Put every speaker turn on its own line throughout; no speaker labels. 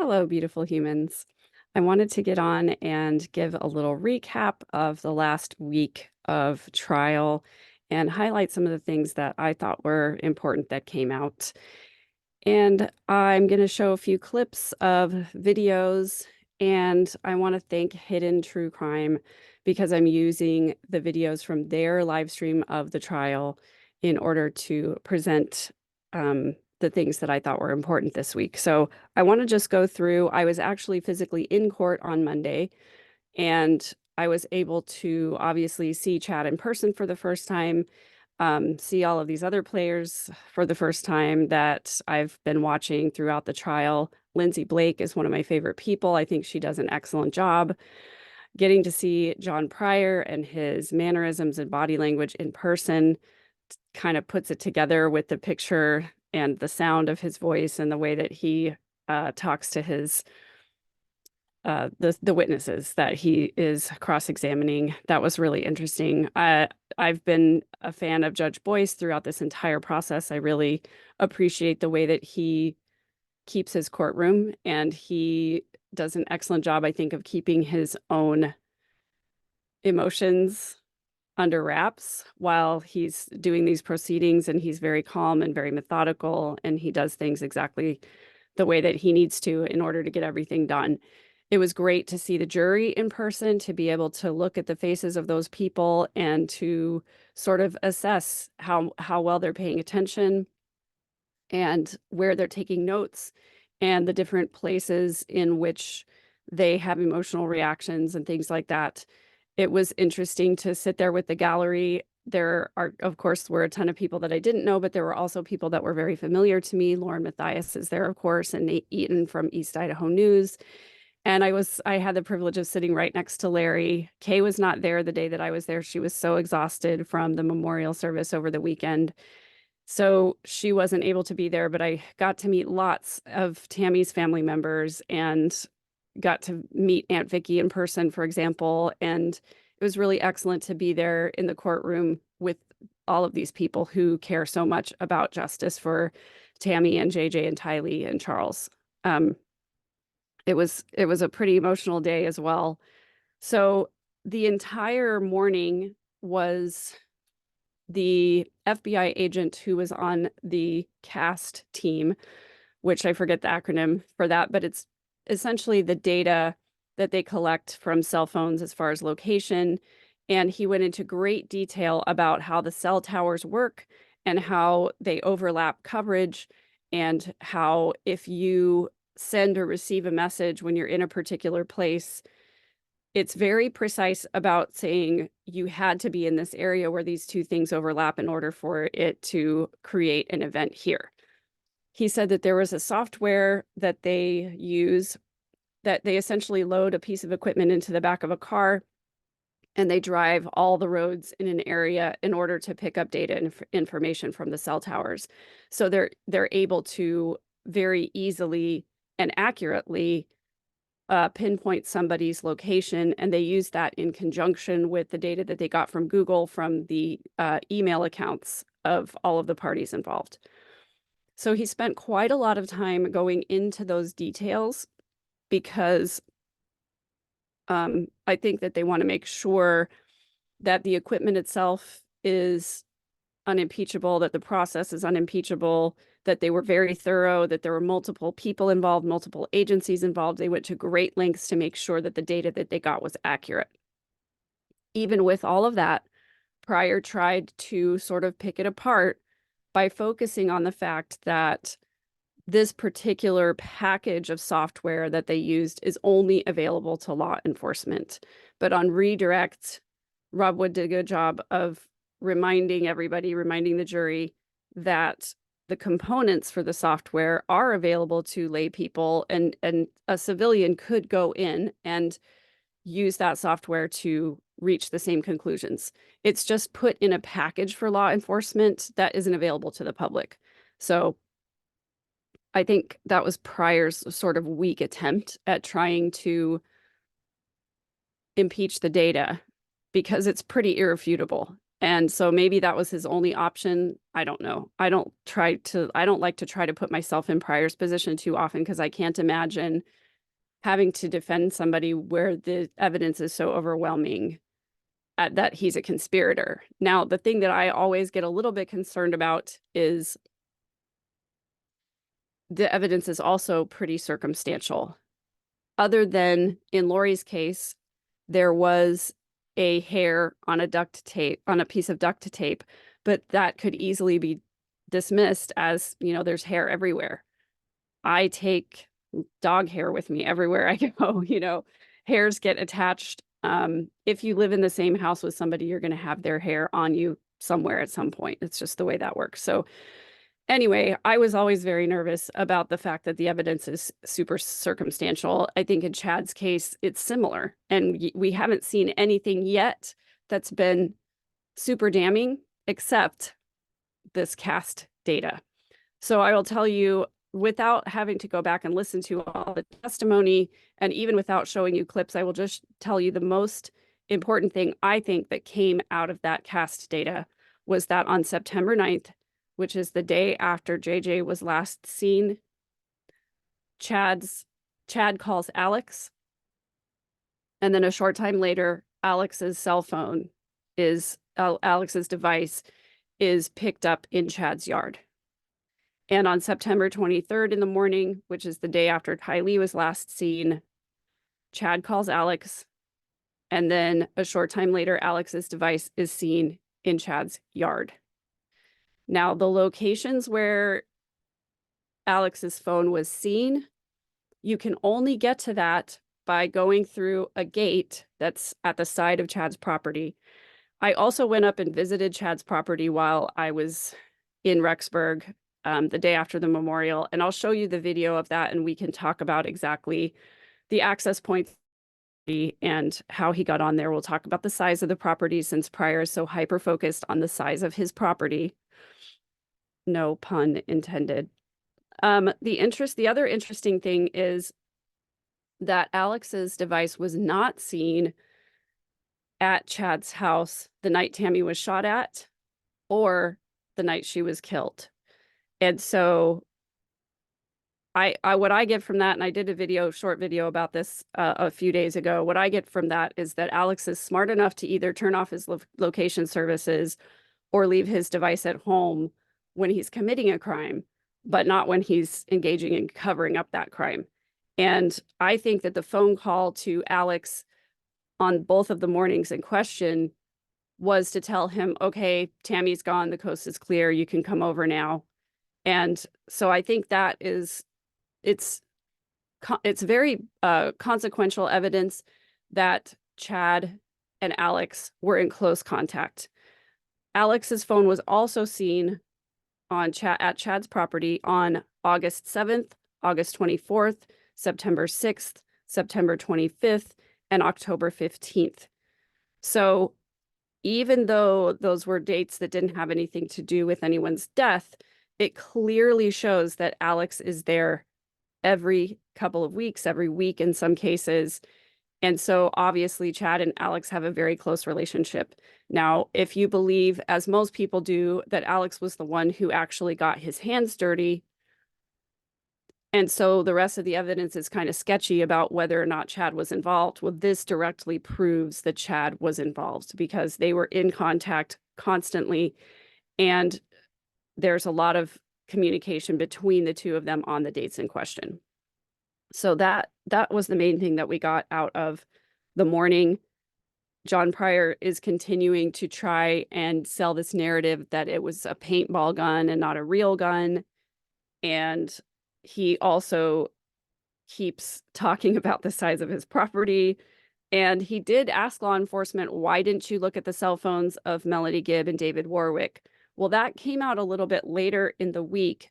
Hello, beautiful humans. I wanted to get on and give a little recap of the last week of trial and highlight some of the things that I thought were important that came out. And I'm going to show a few clips of videos, and I want to thank Hidden True Crime because I'm using the videos from their live stream of the trial in order to present the things that I thought were important this week. So I want to just go through. I was actually physically in court on Monday, and I was able to obviously see Chad in person for the first time, see all of these other players for the first time that I've been watching throughout the trial. Lindsay Blake is one of my favorite people. I think she does an excellent job. Getting to see John Pryor and his mannerisms and body language in person kind of puts it together with the picture and the sound of his voice and the way that he talks to his the witnesses that he is cross-examining. That was really interesting. I've been a fan of Judge Boyce throughout this entire process. I really appreciate the way that he keeps his courtroom, and he does an excellent job, I think, of keeping his own emotions under wraps while he's doing these proceedings, and he's very calm and very methodical, and he does things exactly the way that he needs to in order to get everything done. It was great to see the jury in person, to be able to look at the faces of those people and to sort of assess how well they're paying attention and where they're taking notes and the different places in which they have emotional reactions and things like that. It was interesting to sit there with the gallery. There are, of course, were a ton of people that I didn't know, but there were also people that were very familiar to me. Lauren Mathias is there, of course, and Nate Eaton from East Idaho News. And I had the privilege of sitting right next to Larry. Kay was not there the day that I was there. She was so exhausted from the memorial service over the weekend. So she wasn't able to be there, but I got to meet lots of Tammy's family members and got to meet Aunt Vicky in person, for example. And it was really excellent to be there in the courtroom with all of these people who care so much about justice for Tammy and JJ and Tylee and Charles. It was a pretty emotional day as well. So the entire morning was the FBI agent who was on the CAST team, which I forget the acronym for that, but it's essentially the data that they collect from cell phones as far as location. And he went into great detail about how the cell towers work and how they overlap coverage, and how if you send or receive a message when you're in a particular place, it's very precise about saying you had to be in this area where these two things overlap in order for it to create an event here. He said that there was a software that they use, that they essentially load a piece of equipment into the back of a car and they drive all the roads in an area in order to pick up data and information from the cell towers. So they're able to very easily and accurately pinpoint somebody's location, and they use that in conjunction with the data that they got from Google from the email accounts of all of the parties involved. So he spent quite a lot of time going into those details because I think that they want to make sure that the equipment itself is unimpeachable, that the process is unimpeachable, that they were very thorough, that there were multiple people involved, multiple agencies involved. They went to great lengths to make sure that the data that they got was accurate. Even with all of that, Pryor tried to sort of pick it apart by focusing on the fact that this particular package of software that they used is only available to law enforcement. But on redirect, Rob Wood did a good job of reminding everybody, reminding the jury that the components for the software are available to lay people, and a civilian could go in and use that software to reach the same conclusions. It's just put in a package for law enforcement that isn't available to the public. So I think that was Pryor's sort of weak attempt at trying to impeach the data, because it's pretty irrefutable. And so maybe that was his only option. I don't know. I don't like to try to put myself in Pryor's position too often, because I can't imagine having to defend somebody where the evidence is so overwhelming that he's a conspirator. Now, the thing that I always get a little bit concerned about is the evidence is also pretty circumstantial. Other than in Lori's case, there was a hair on a piece of duct tape, but that could easily be dismissed as, there's hair everywhere. I take dog hair with me everywhere I go. Hairs get attached. If you live in the same house with somebody, you're going to have their hair on you somewhere at some point. It's just the way that works. So anyway, I was always very nervous about the fact that the evidence is super circumstantial. I think in Chad's case, it's similar, and we haven't seen anything yet that's been super damning except this cast data. So I will tell you, without having to go back and listen to all the testimony, and even without showing you clips, I will just tell you the most important thing I think that came out of that cast data was that on September 9th, which is the day after JJ was last seen, Chad calls Alex. And then a short time later, Alex's device is picked up in Chad's yard. And on September 23rd in the morning, which is the day after Kylie was last seen, Chad calls Alex. And then a short time later, Alex's device is seen in Chad's yard. Now, the locations where Alex's phone was seen, you can only get to that by going through a gate that's at the side of Chad's property. I also went up and visited Chad's property while I was in Rexburg the day after the memorial, and I'll show you the video of that, and we can talk about exactly the access points and how he got on there. We'll talk about the size of the property, since Pryor is so hyper-focused on the size of his property. No pun intended. The other interesting thing is that Alex's device was not seen at Chad's house the night Tammy was shot at, or the night she was killed. And so what I get from that, and I did a short video about this a few days ago, what I get from that is that Alex is smart enough to either turn off his location services or leave his device at home when he's committing a crime, but not when he's engaging in covering up that crime. And I think that the phone call to Alex on both of the mornings in question was to tell him, okay, Tammy's gone, the coast is clear, you can come over now. And so I think that it's very consequential evidence that Chad and Alex were in close contact. Alex's phone was also seen at Chad's property on August 7th, August 24th, September 6th, September 25th, and October 15th. So even though those were dates that didn't have anything to do with anyone's death, it clearly shows that Alex is there every couple of weeks, every week in some cases. And so obviously Chad and Alex have a very close relationship. Now, if you believe, as most people do, that Alex was the one who actually got his hands dirty, and so the rest of the evidence is kind of sketchy about whether or not Chad was involved, well, this directly proves that Chad was involved, because they were in contact constantly, and there's a lot of communication between the two of them on the dates in question. So that was the main thing that we got out of the morning. John Pryor is continuing to try and sell this narrative that it was a paintball gun and not a real gun. And he also keeps talking about the size of his property. And he did ask law enforcement, why didn't you look at the cell phones of Melody Gibb and David Warwick? Well, that came out a little bit later in the week,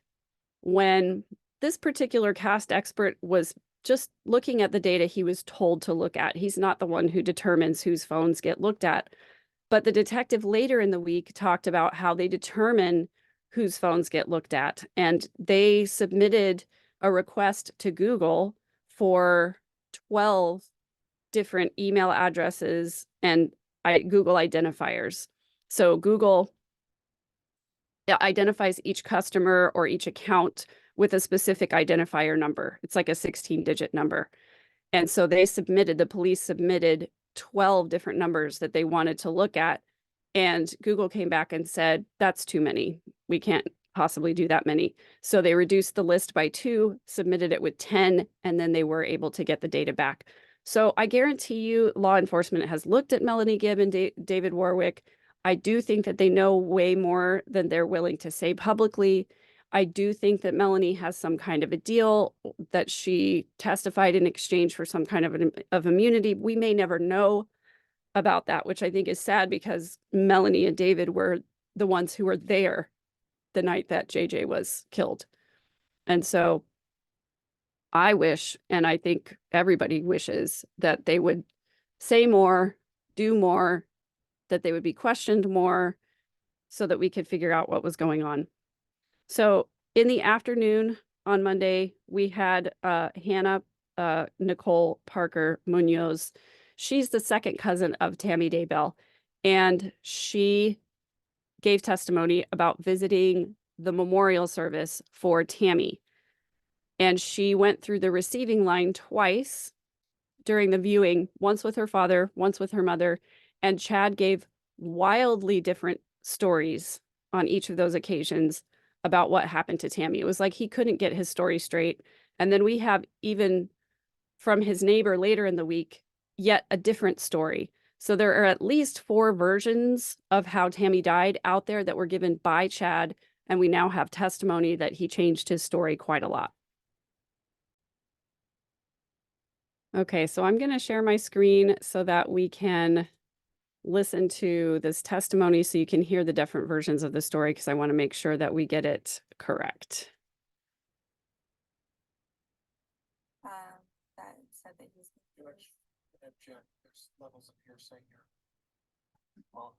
when this particular cast expert was just looking at the data he was told to look at. He's not the one who determines whose phones get looked at. But the detective later in the week talked about how they determine whose phones get looked at. And they submitted a request to Google for 12 different email addresses and Google identifiers. So Google identifies each customer or each account with a specific identifier number. It's like a 16-digit number. And so the police submitted 12 different numbers that they wanted to look at. And Google came back and said, that's too many. We can't possibly do that many. So they reduced the list by 2, submitted it with 10, and then they were able to get the data back. So I guarantee you law enforcement has looked at Melanie Gibb and David Warwick. I do think that they know way more than they're willing to say publicly. I do think that Melanie has some kind of a deal, that she testified in exchange for some kind of immunity. We may never know about that, which I think is sad because Melanie and David were the ones who were there the night that JJ was killed. And so I wish, and I think everybody wishes, that they would say more, do more, that they would be questioned more so that we could figure out what was going on. So in the afternoon on Monday, we had Hannah Nicole Parker Munoz. She's the second cousin of Tammy Daybell, and she gave testimony about visiting the memorial service for Tammy. And she went through the receiving line twice during the viewing, once with her father, once with her mother, and Chad gave wildly different stories on each of those occasions about what happened to Tammy. It was like he couldn't get his story straight. And then we have, even from his neighbor later in the week, yet a different story. So there are at least 4 versions of how Tammy died out there that were given by Chad, and we now have testimony that he changed his story quite a lot. Okay, so I'm going to share my screen so that we can listen to this testimony so you can hear the different versions of the story, because I want to make sure that we get it correct.
That said that he's
Judge, there's levels of hearsay here. Well,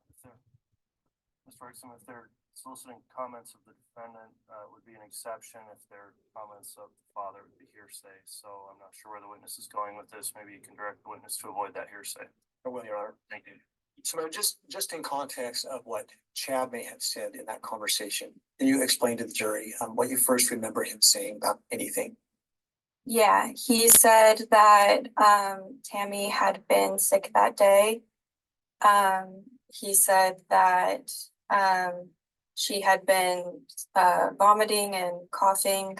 Ms. Ferguson, if they're soliciting comments of the defendant, would be an exception. If they're comments of the father, it would be hearsay. So I'm not sure where the witness is going with this. Maybe you can direct the witness to avoid that hearsay.
I will, Your Honor.
Thank you.
So just in context of what Chad may have said in that conversation, can you explain to the jury what you first remember him saying about anything?
Yeah, he said that Tammy had been sick that day. He said that she had been vomiting and coughing.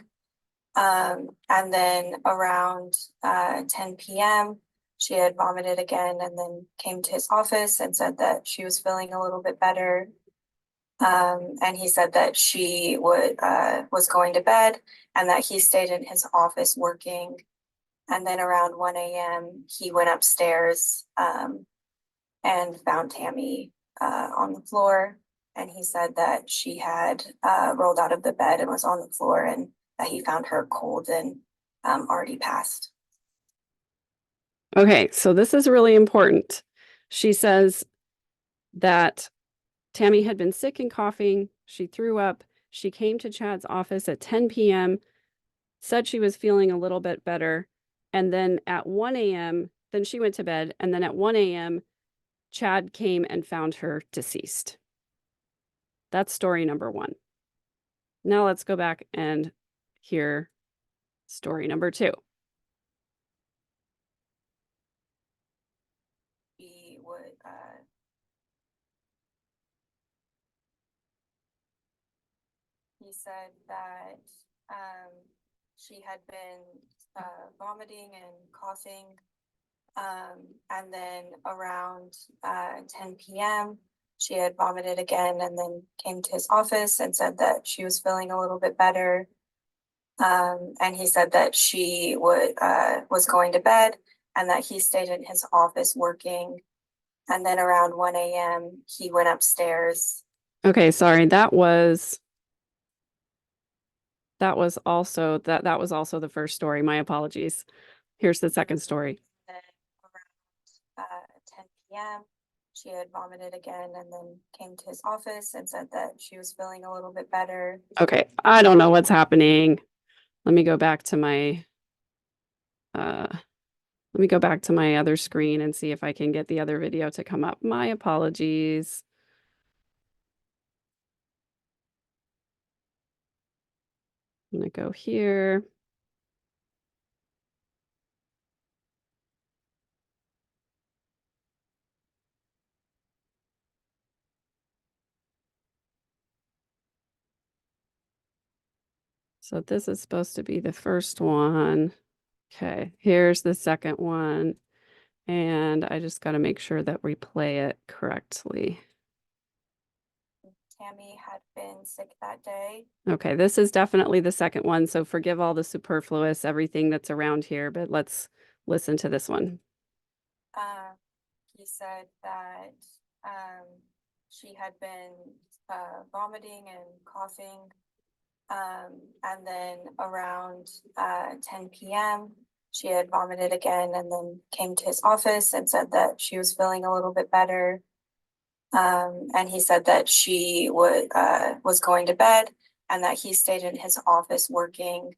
And then around 10 p.m., she had vomited again and then came to his office and said that she was feeling a little bit better. And he said that she was going to bed and that he stayed in his office working. And then around 1 a.m., he went upstairs and found Tammy on the floor. And he said that she had rolled out of the bed and was on the floor, and that he found her cold and already passed.
Okay, so this is really important. She says that Tammy had been sick and coughing. She threw up. She came to Chad's office at 10 p.m., said she was feeling a little bit better. And then at 1 a.m., then she went to bed. And then at 1 a.m., Chad came and found her deceased. That's story number 1. Now let's go back and hear story number 2.
He said that she had been vomiting and coughing. And then around 10 p.m., she had vomited again and then came to his office and said that she was feeling a little bit better. And he said that she was going to bed and that he stayed in his office working. And then around 1 a.m., he went upstairs. Okay, sorry, that was also the first story. My apologies. Here's the second story. Then around 10 p.m., she had vomited again and then came to his office and said that she was feeling a little bit better. Okay, I don't know what's happening. Let me go back to my other screen and see if I can get the other video to come up. My apologies.
I'm gonna go here. So this is supposed to be the first one. Okay, here's the second one. And I just got to make sure that we play it correctly.
Tammy had been sick that day.
Okay, this is definitely the second one. So forgive all the superfluous, everything that's around here, but let's listen to this one.
He said that she had been vomiting and coughing. And then around 10 p.m., she had vomited again and then came to his office and said that she was feeling a little bit better. And he said that she was going to bed and that he stayed in his office working.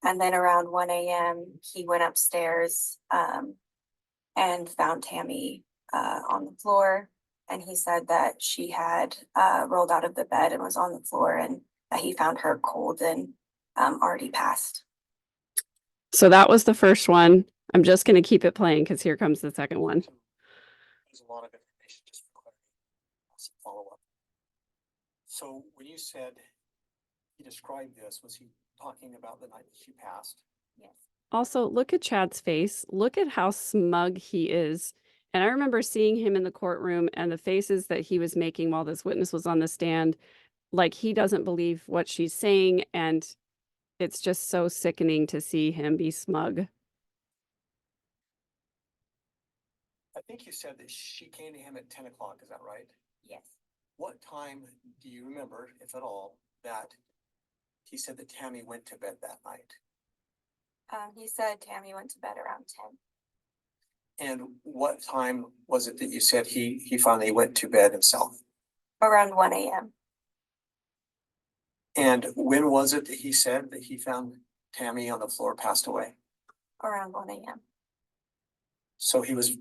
And then around 1 a.m., he went upstairs and found Tammy on the floor. And he said that she had rolled out of the bed and was on the floor, and that he found her cold and already passed.
So that was the first one. I'm just going to keep it playing because here comes the second one.
There's a lot of information just for clarity. Some follow-up. So when you said he described this, was he talking about the night that she passed?
Yes.
Also, look at Chad's face. Look at how smug he is. And I remember seeing him in the courtroom and the faces that he was making while this witness was on the stand, like he doesn't believe what she's saying. And it's just so sickening to see him be smug.
I think you said that she came to him at 10 o'clock, is that right?
Yes.
What time do you remember, if at all, that he said that Tammy went to bed that night?
He said Tammy went to bed around 10.
And what time was it that you said he finally went to bed himself?
Around 1 a.m.
And when was it that he said that he found Tammy on the floor, passed away?
Around 1 a.m.
So he was,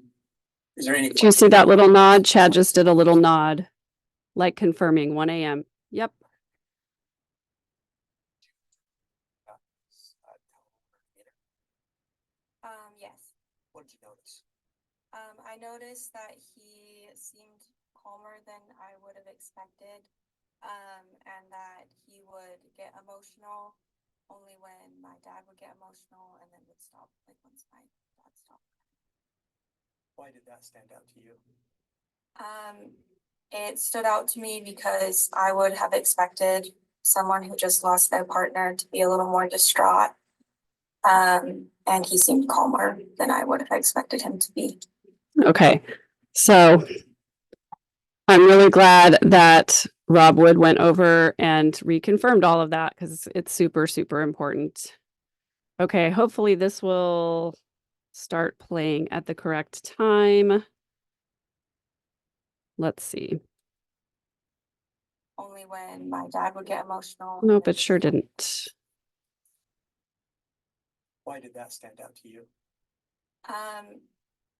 is there any?
Do you see that little nod? Chad just did a little nod, like confirming 1 a.m. Yep.
Yes.
What did you notice?
I noticed that he seemed calmer than I would have expected, and that he would get emotional only when my dad would get emotional and then would stop, like once my dad stopped.
Why did that stand out to you?
It stood out to me because I would have expected someone who just lost their partner to be a little more distraught. And he seemed calmer than I would have expected him to be.
Okay. So I'm really glad that Rob Wood went over and reconfirmed all of that because it's super, super important. Okay, hopefully this will start playing at the correct time. Let's see.
Only when my dad would get emotional.
Nope, it sure didn't.
Why did that stand out to you?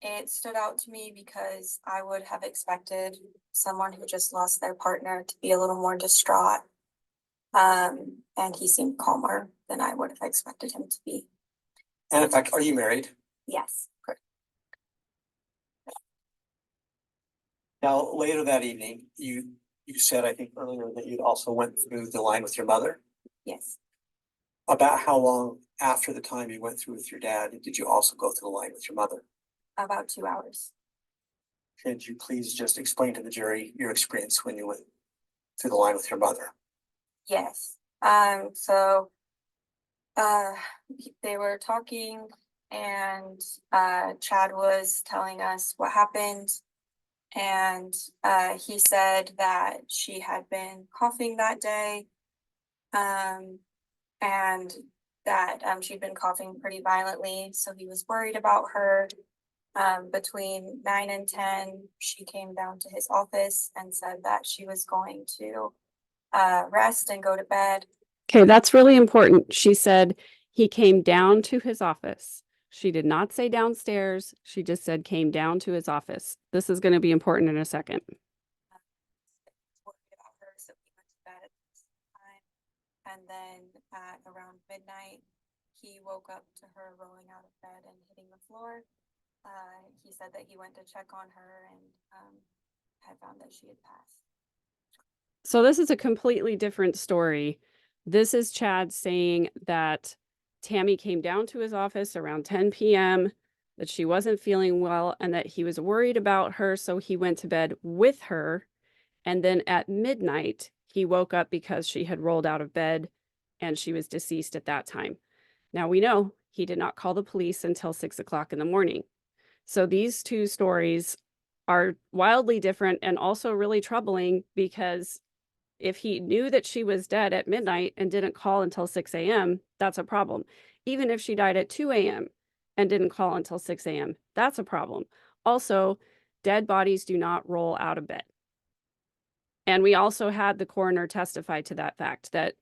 It stood out to me because I would have expected someone who just lost their partner to be a little more distraught. And he seemed calmer than I would have expected him to be.
And in fact, are you married?
Yes.
Now, later that evening, you said, I think earlier, that you also went through the line with your mother.
Yes.
About how long after the time you went through with your dad did you also go through the line with your mother?
About 2 hours.
Could you please just explain to the jury your experience when you went through the line with your mother?
Yes. So they were talking and Chad was telling us what happened. And he said that she had been coughing that day. And that she'd been coughing pretty violently. So he was worried about her. Between 9 and 10, she came down to his office and said that she was going to rest and go to bed.
Okay, that's really important. She said he came down to his office. She did not say downstairs. She just said came down to his office. This is going to be important in a second.
Worried about her, so he went to bed at this time. And then at around midnight. He woke up to her rolling out of bed and hitting the floor. He said that he went to check on her and had found that she had passed.
So this is a completely different story. This is Chad saying that Tammy came down to his office around 10 p.m., that she wasn't feeling well, and that he was worried about her, so he went to bed with her. And then at midnight, he woke up because she had rolled out of bed and she was deceased at that time. Now we know he did not call the police until 6 o'clock in the morning. So these two stories are wildly different and also really troubling, because if he knew that she was dead at midnight and didn't call until 6 a.m., that's a problem. Even if she died at 2 a.m. and didn't call until 6 a.m., that's a problem. Also, dead bodies do not roll out of bed. And we also had the coroner testify to that fact, that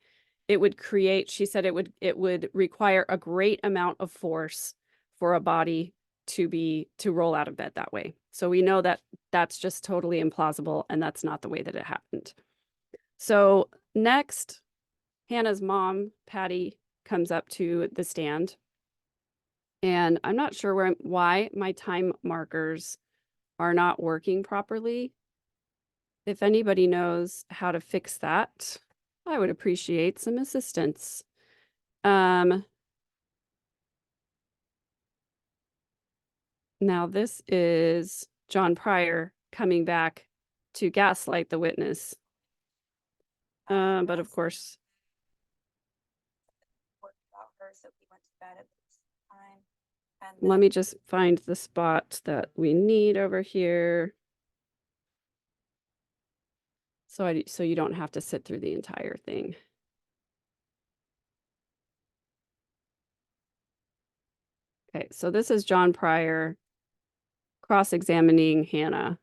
it would create, she said it would require a great amount of force for a body to roll out of bed that way. So we know that that's just totally implausible, and that's not the way that it happened. So next, Hannah's mom, Patty, comes up to the stand. And I'm not sure why my time markers are not working properly. If anybody knows how to fix that, I would appreciate some assistance. Now this is John Pryor coming back to gaslight the witness. But of course,
About her, so he went to bed at this time. And
let me just find the spot that we need over here. So you don't have to sit through the entire thing. Okay, so this is John Pryor cross-examining Hannah.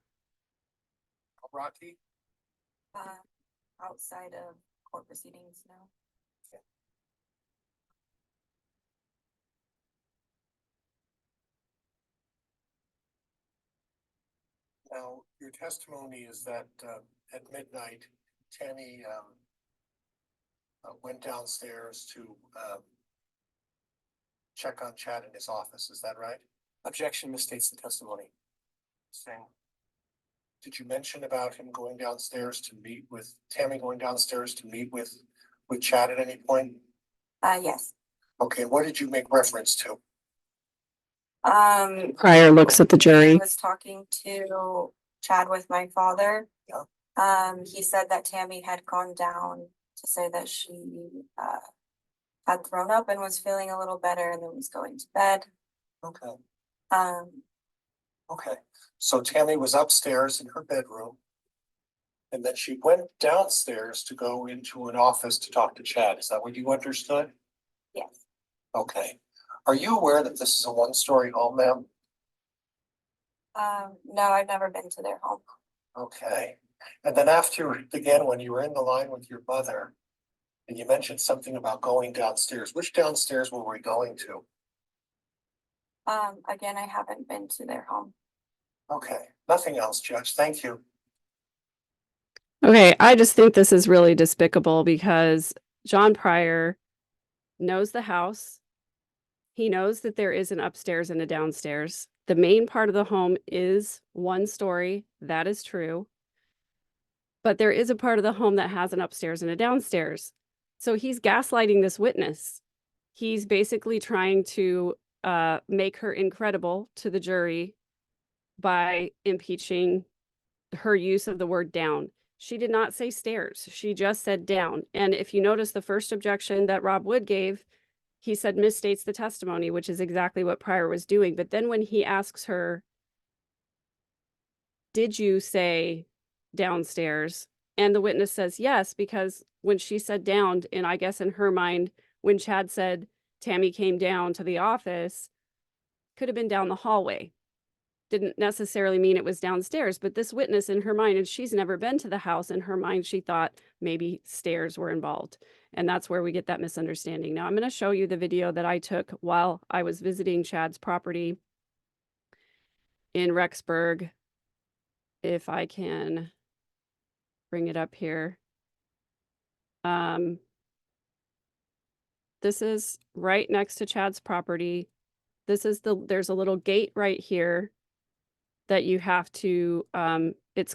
Rocky?
outside of court proceedings now.
Now, your testimony is that at midnight, Tammy went downstairs to check on Chad in his office. Is that right?
Objection misstates the testimony. Saying,
Did you mention about him going downstairs to meet with Tammy, going downstairs to meet with Chad at any point?
Yes.
Okay, what did you make reference to?
Pryor looks at the
I
jury.
was talking to Chad with my father.
Yeah.
He said that Tammy had gone down to say that she had thrown up and was feeling a little better and then was going to bed.
Okay,
Um,
okay. So Tammy was upstairs in her bedroom. And then she went downstairs to go into an office to talk to Chad. Is that what you understood?
yes.
Okay. Are you aware that this is a one-story home, ma'am?
No, I've never been to their home.
Okay. And then after, again, when you were in the line with your mother, and you mentioned something about going downstairs, which downstairs were we going to?
Again, I haven't been to their home.
Okay, nothing else, Judge. Thank you.
Okay, I just think this is really despicable, because John Pryor knows the house. He knows that there is an upstairs and a downstairs. The main part of the home is one story. That is true. But there is a part of the home that has an upstairs and a downstairs. So he's gaslighting this witness. He's basically trying to make her incredible to the jury by impeaching her use of the word down. She did not say stairs. She just said down. And if you notice the first objection that Rob Wood gave, he said misstates the testimony, which is exactly what Pryor was doing. But then when he asks her, did you say downstairs? And the witness says yes, because when she said down, and I guess in her mind, when Chad said Tammy came down to the office, could have been down the hallway. Didn't necessarily mean it was downstairs, but this witness in her mind, and she's never been to the house, in her mind, she thought maybe stairs were involved. And that's where we get that misunderstanding. Now I'm going to show you the video that I took while I was visiting Chad's property in Rexburg. If I can bring it up here. This is right next to Chad's property. This is there's a little gate right here that you have to, it's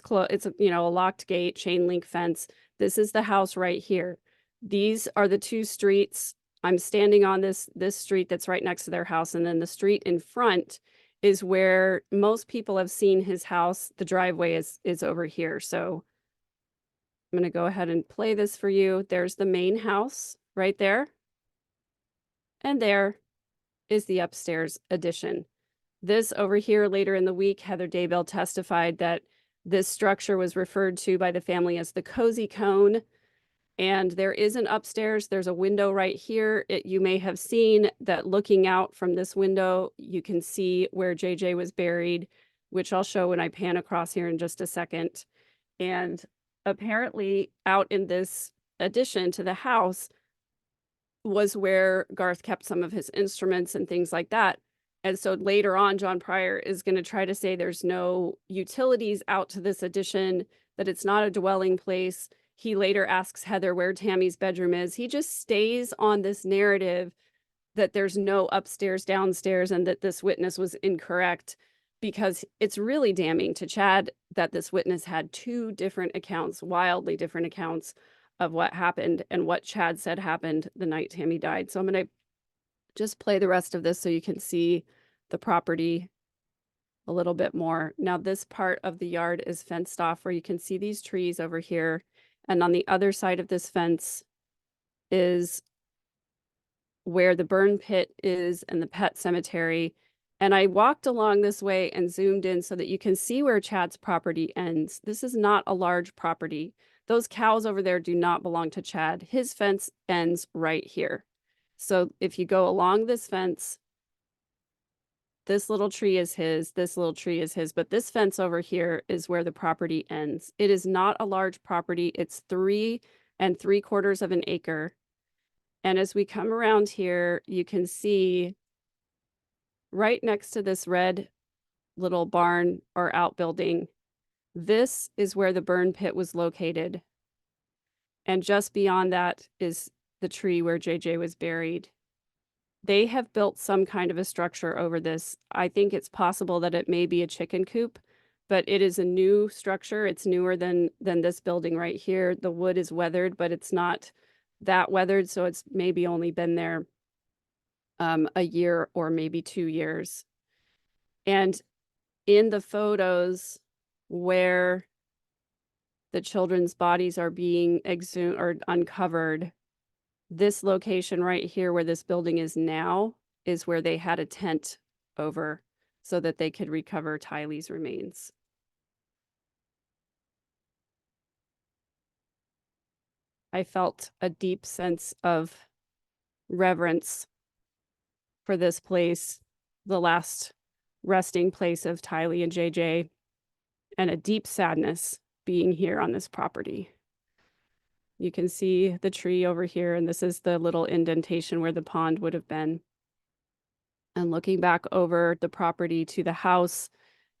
you know, a locked gate, chain link fence. This is the house right here. These are the two streets. I'm standing on this street that's right next to their house. And then the street in front is where most people have seen his house. The driveway is over here. So I'm going to go ahead and play this for you. There's the main house right there. And there is the upstairs addition. This over here later in the week, Heather Daybell testified that this structure was referred to by the family as the cozy cone. And there is an upstairs. There's a window right here. You may have seen that looking out from this window, you can see where JJ was buried, which I'll show when I pan across here in just a second. And apparently out in this addition to the house was where Garth kept some of his instruments and things like that. And so later on, John Pryor is going to try to say there's no utilities out to this addition, that it's not a dwelling place. He later asks Heather where Tammy's bedroom is. He just stays on this narrative that there's no upstairs, downstairs, and that this witness was incorrect, because it's really damning to Chad that this witness had two different accounts, wildly different accounts of what happened and what Chad said happened the night Tammy died. So I'm going to just play the rest of this so you can see the property a little bit more. Now, this part of the yard is fenced off where you can see these trees over here. And on the other side of this fence is where the burn pit is and the pet cemetery. And I walked along this way and zoomed in so that you can see where Chad's property ends. This is not a large property. Those cows over there do not belong to Chad. His fence ends right here. So if you go along this fence, this little tree is his, this little tree is his, but this fence over here is where the property ends. It is not a large property. It's 3 3/4 of an acre. And as we come around here, you can see right next to this red little barn or outbuilding, this is where the burn pit was located. And just beyond that is the tree where JJ was buried. They have built some kind of a structure over this. I think it's possible that it may be a chicken coop, but it is a new structure. It's newer than this building right here. The wood is weathered, but it's not that weathered, so it's maybe only been there a year or maybe 2 years. And in the photos where the children's bodies are being exhumed or uncovered, this location right here where this building is now is where they had a tent over so that they could recover Tylee's remains. I felt a deep sense of reverence for this place, the last resting place of Tylee and JJ, and a deep sadness being here on this property. You can see the tree over here, and this is the little indentation where the pond would have been. And looking back over the property to the house,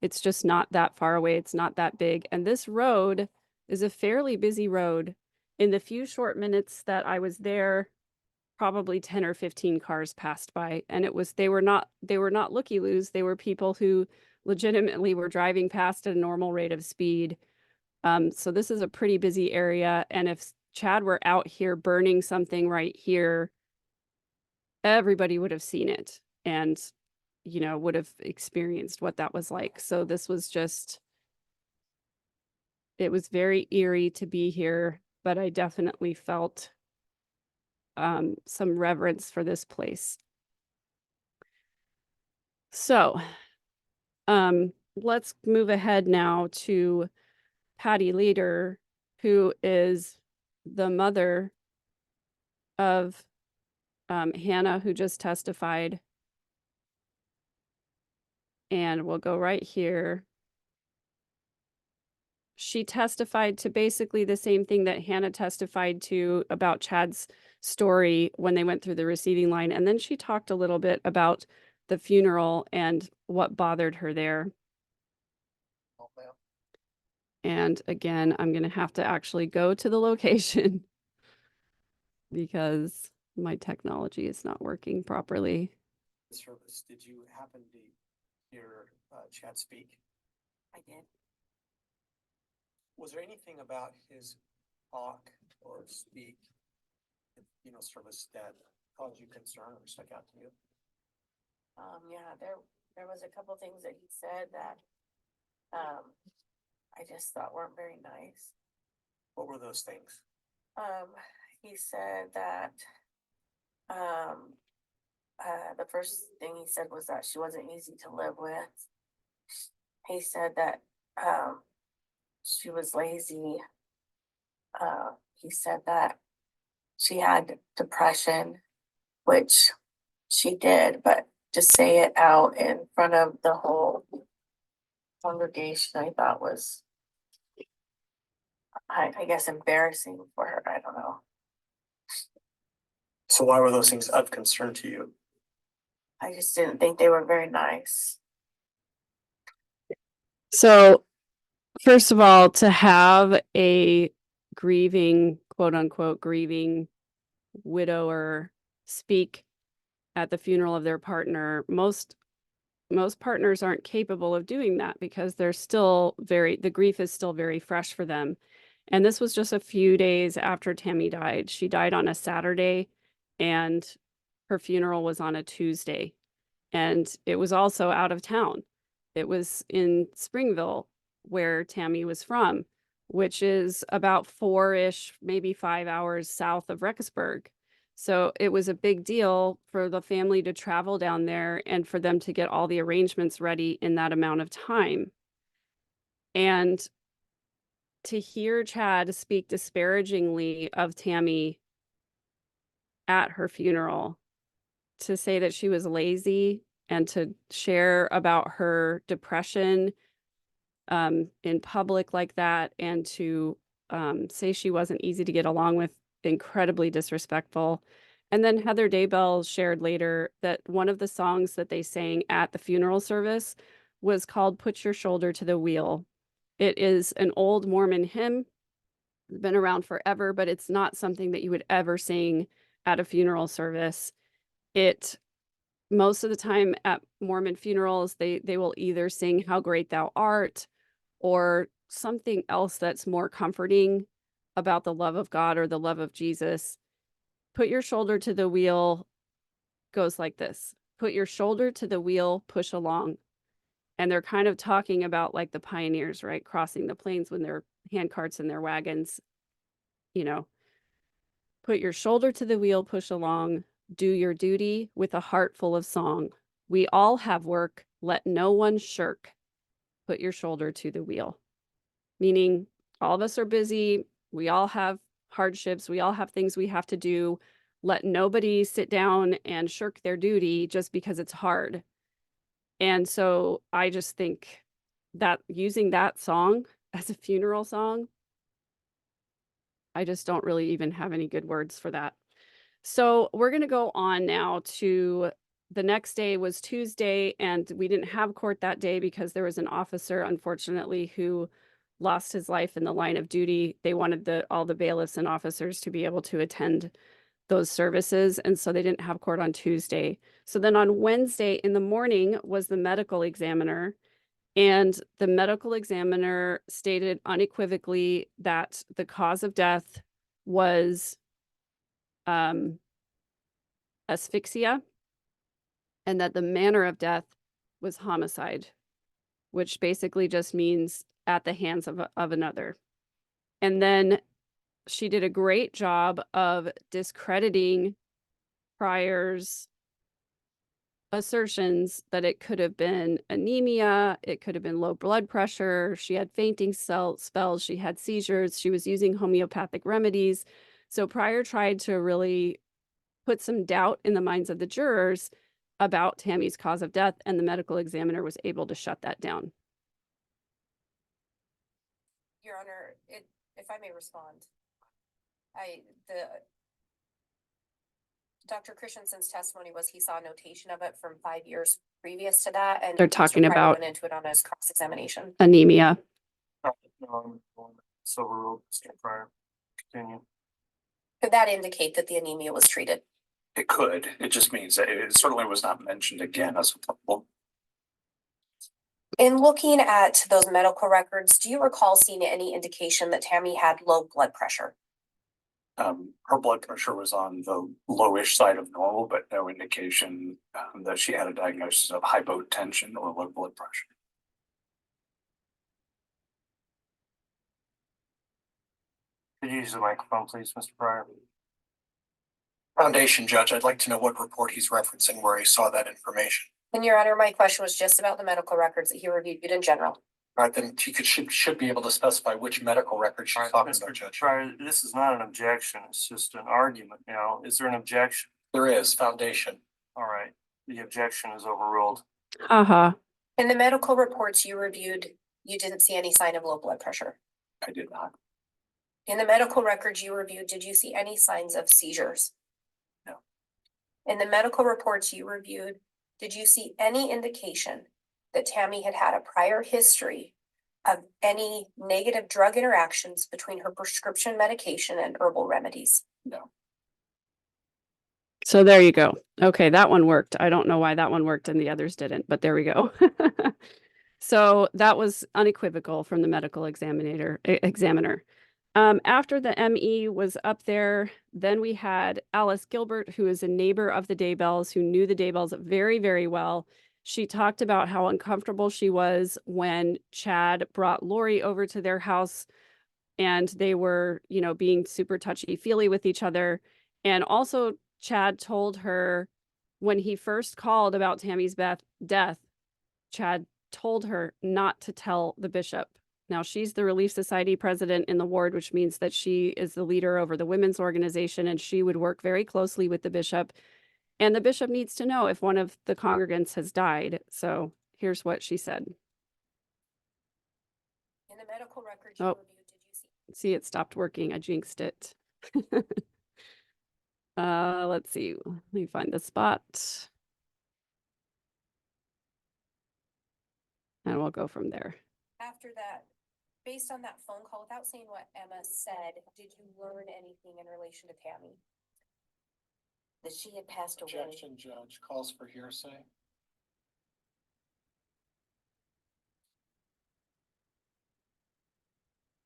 it's just not that far away. It's not that big. And this road is a fairly busy road. In the few short minutes that I was there, probably 10 or 15 cars passed by. And they were not looky-loos. They were people who legitimately were driving past at a normal rate of speed. So this is a pretty busy area. And if Chad were out here burning something right here, everybody would have seen it and, you know, would have experienced what that was like. So this was just, it was very eerie to be here, but I definitely felt some reverence for this place. So let's move ahead now to Patty Leader, who is the mother of Hannah, who just testified. And we'll go right here. She testified to basically the same thing that Hannah testified to about Chad's story when they went through the receiving line. And then she talked a little bit about the funeral and what bothered her there. And again, I'm going to have to actually go to the location because My technology is not working properly.
Service, did you happen to hear Chad speak?
I did.
Was there anything about his talk or speak, service that caused you concern or stuck out to you?
Yeah, there was a couple things that he said that, I just thought weren't very nice.
What were those things?
He said that, the first thing he said was that she wasn't easy to live with. He said that, she was lazy. He said that she had depression, which she did, but to say it out in front of the whole congregation, I thought was, I guess, embarrassing for her. I don't know.
So why were those things of concern to you?
I just didn't think they were very nice.
So, first of all, to have a grieving, quote unquote, grieving widower speak at the funeral of their partner, most partners aren't capable of doing that because they're still the grief is still very fresh for them. And this was just a few days after Tammy died. She died on a Saturday and her funeral was on a Tuesday. And it was also out of town. It was in Springville, where Tammy was from, which is about 4-ish, maybe 5 hours south of Rexburg. So it was a big deal for the family to travel down there and for them to get all the arrangements ready in that amount of time. And to hear Chad speak disparagingly of Tammy at her funeral, to say that she was lazy and to share about her depression in public like that, and to say she wasn't easy to get along with, incredibly disrespectful. And then Heather Daybell shared later that one of the songs that they sang at the funeral service was called "Put Your Shoulder to the Wheel." It is an old Mormon hymn, been around forever, but it's not something that you would ever sing at a funeral service. Most of the time at Mormon funerals, they will either sing "How Great Thou Art" or something else that's more comforting about the love of God or the love of Jesus. "Put Your Shoulder to the Wheel" goes like this: "Put your shoulder to the wheel, push along." And they're kind of talking about like the pioneers, right? Crossing the plains when their hand carts and their wagons, "Put your shoulder to the wheel, push along. Do your duty with a heart full of song. We all have work, let no one shirk. Put your shoulder to the wheel." Meaning all of us are busy. We all have hardships. We all have things we have to do. Let nobody sit down and shirk their duty just because it's hard. And so I just think that using that song as a funeral song, I just don't really even have any good words for that. So we're going to go on now to the next day was Tuesday, and we didn't have court that day because there was an officer, unfortunately, who lost his life in the line of duty. They wanted all the bailiffs and officers to be able to attend those services, and so they didn't have court on Tuesday. So then on Wednesday in the morning was the medical examiner, and the medical examiner stated unequivocally that the cause of death was asphyxia, and that the manner of death was homicide, which basically just means at the hands of another. And then she did a great job of discrediting Pryor's assertions that it could have been anemia, it could have been low blood pressure, she had fainting spells, she had seizures, she was using homeopathic remedies. So Pryor tried to really put some doubt in the minds of the jurors about Tammy's cause of death, and the medical examiner was able to shut that down.
Your Honor, if I may respond, Dr. Christensen's testimony was he saw a notation of it from 5 years previous to that, and
They're talking
Mr. Pryor
about
went into it on his cross-examination.
anemia.
So we're Mr. Pryor, continue.
Could that indicate that the anemia was treated?
It could. It just means that it certainly was not mentioned again as a problem.
In looking at those medical records, do you recall seeing any indication that Tammy had low blood pressure?
Her blood pressure was on the lowish side of normal, but no indication that she had a diagnosis of hypotension or low blood pressure.
Could you use the microphone, please, Mr. Pryor?
Foundation judge, I'd like to know what report he's referencing where he saw that information.
And Your Honor, my question was just about the medical records that he reviewed in general.
All right, then he should be able to specify which medical record she's talking about,
Mr.
Judge.
Pryor, this is not an objection, it's just an argument now. Is there an objection?
There is, foundation.
All right, the objection is overruled.
Haha.
In the medical reports you reviewed, you didn't see any sign of low blood pressure.
I did not.
In the medical records you reviewed, did you see any signs of seizures?
No.
In the medical reports you reviewed, did you see any indication that Tammy had had a prior history of any negative drug interactions between her prescription medication and herbal remedies?
No.
So there you go. Okay, that one worked. I don't know why that one worked and the others didn't, but there we go. So that was unequivocal from the medical examiner. After the ME was up there, then we had Alice Gilbert, who is a neighbor of the Daybells, who knew the Daybells very, very well. She talked about how uncomfortable she was when Chad brought Lori over to their house and they were, you know, being super touchy-feely with each other. And also Chad told her when he first called about Tammy's death, Chad told her not to tell the bishop. Now, she's the Relief Society president in the ward, which means that she is the leader over the women's organization, and she would work very closely with the bishop. And the bishop needs to know if one of the congregants has died. So here's what she said.
In the medical records you
Oh.
reviewed, did you see?
See, it stopped working. I jinxed it. Let's see. Let me find the spot. And we'll go from there.
After that, based on that phone call, without saying what Emma said, did you learn anything in relation to Tammy?
That she had passed away.
Objection, judge, calls for hearsay.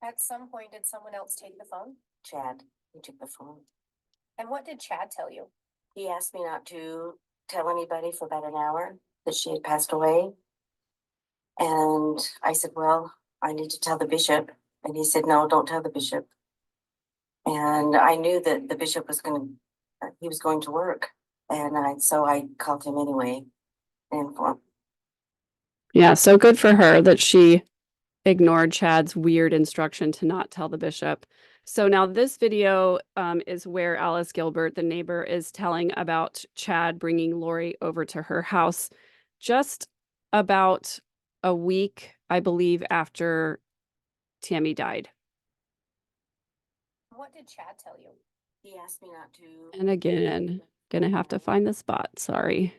At some point, did someone else take the phone?
Chad, he took the phone.
And what did Chad tell you?
He asked me not to tell anybody for about an hour that she had passed away. And I said, well, I need to tell the bishop. And he said, no, don't tell the bishop. And I knew that the bishop was he was going to work. And so I called him anyway and informed.
Yeah, so good for her that she ignored Chad's weird instruction to not tell the bishop. So now this video is where Alice Gilbert, the neighbor, is telling about Chad bringing Lori over to her house just about a week, I believe, after Tammy died.
What did Chad tell you?
He asked me not to.
And again, gonna have to find the spot. Sorry.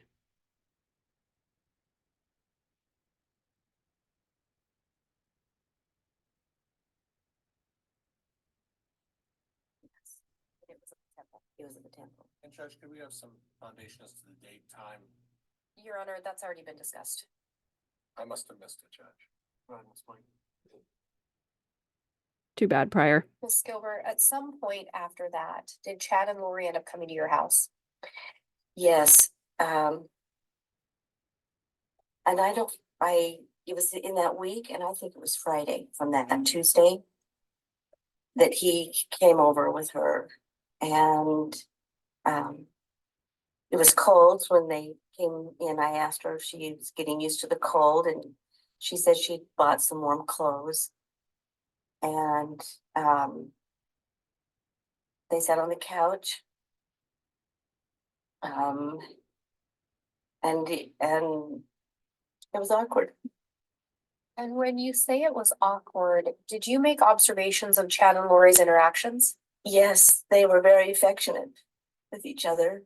It was at the temple.
And judge, could we have some foundation as to the date, time?
Your Honor, that's already been discussed.
I must have missed it, judge.
Go ahead, Ms. Blake.
Too bad, Pryor.
Ms. Gilbert, at some point after that, did Chad and Lori end up coming to your house?
Yes. And it was in that week, and I think it was Friday from that Tuesday that he came over with her. And it was cold when they came in. I asked her if she was getting used to the cold, and she said she'd bought some warm clothes. And they sat on the couch. And it was awkward.
And when you say it was awkward, did you make observations of Chad and Lori's interactions?
Yes, they were very affectionate with each other,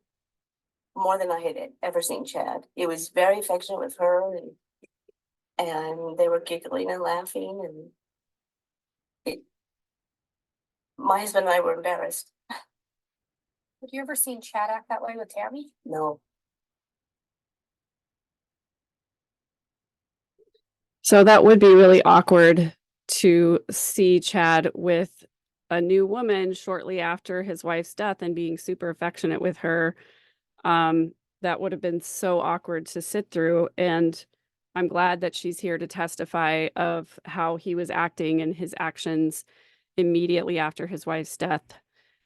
more than I had ever seen Chad. He was very affectionate with her, and they were giggling and laughing, and my husband and I were embarrassed.
Have you ever seen Chad act that way with Tammy?
No.
So that would be really awkward to see Chad with a new woman shortly after his wife's death and being super affectionate with her. That would have been so awkward to sit through. And I'm glad that she's here to testify of how he was acting and his actions immediately after his wife's death.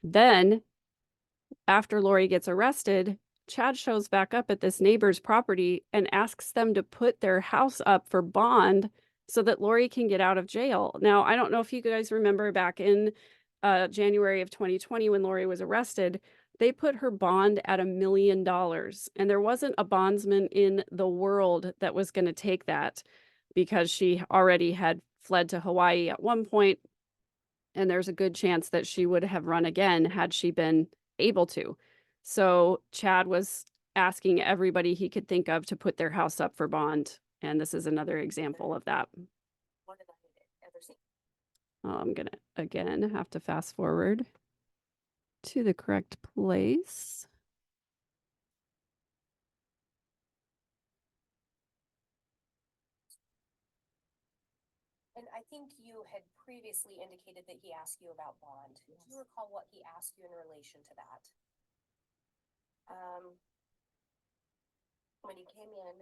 Then, after Lori gets arrested, Chad shows back up at this neighbor's property and asks them to put their house up for bond so that Lori can get out of jail. Now, I don't know if you guys remember back in January of 2020 when Lori was arrested, they put her bond at $1 million. And there wasn't a bondsman in the world that was going to take that because she already had fled to Hawaii at one point, and there's a good chance that she would have run again had she been able to. So Chad was asking everybody he could think of to put their house up for bond. And this is another example of that.
What did I ever see?
I'm going to, again, have to fast forward to the correct place.
And I think you had previously indicated that he asked you about bond. Do you recall what he asked you in relation to that?
When he came in,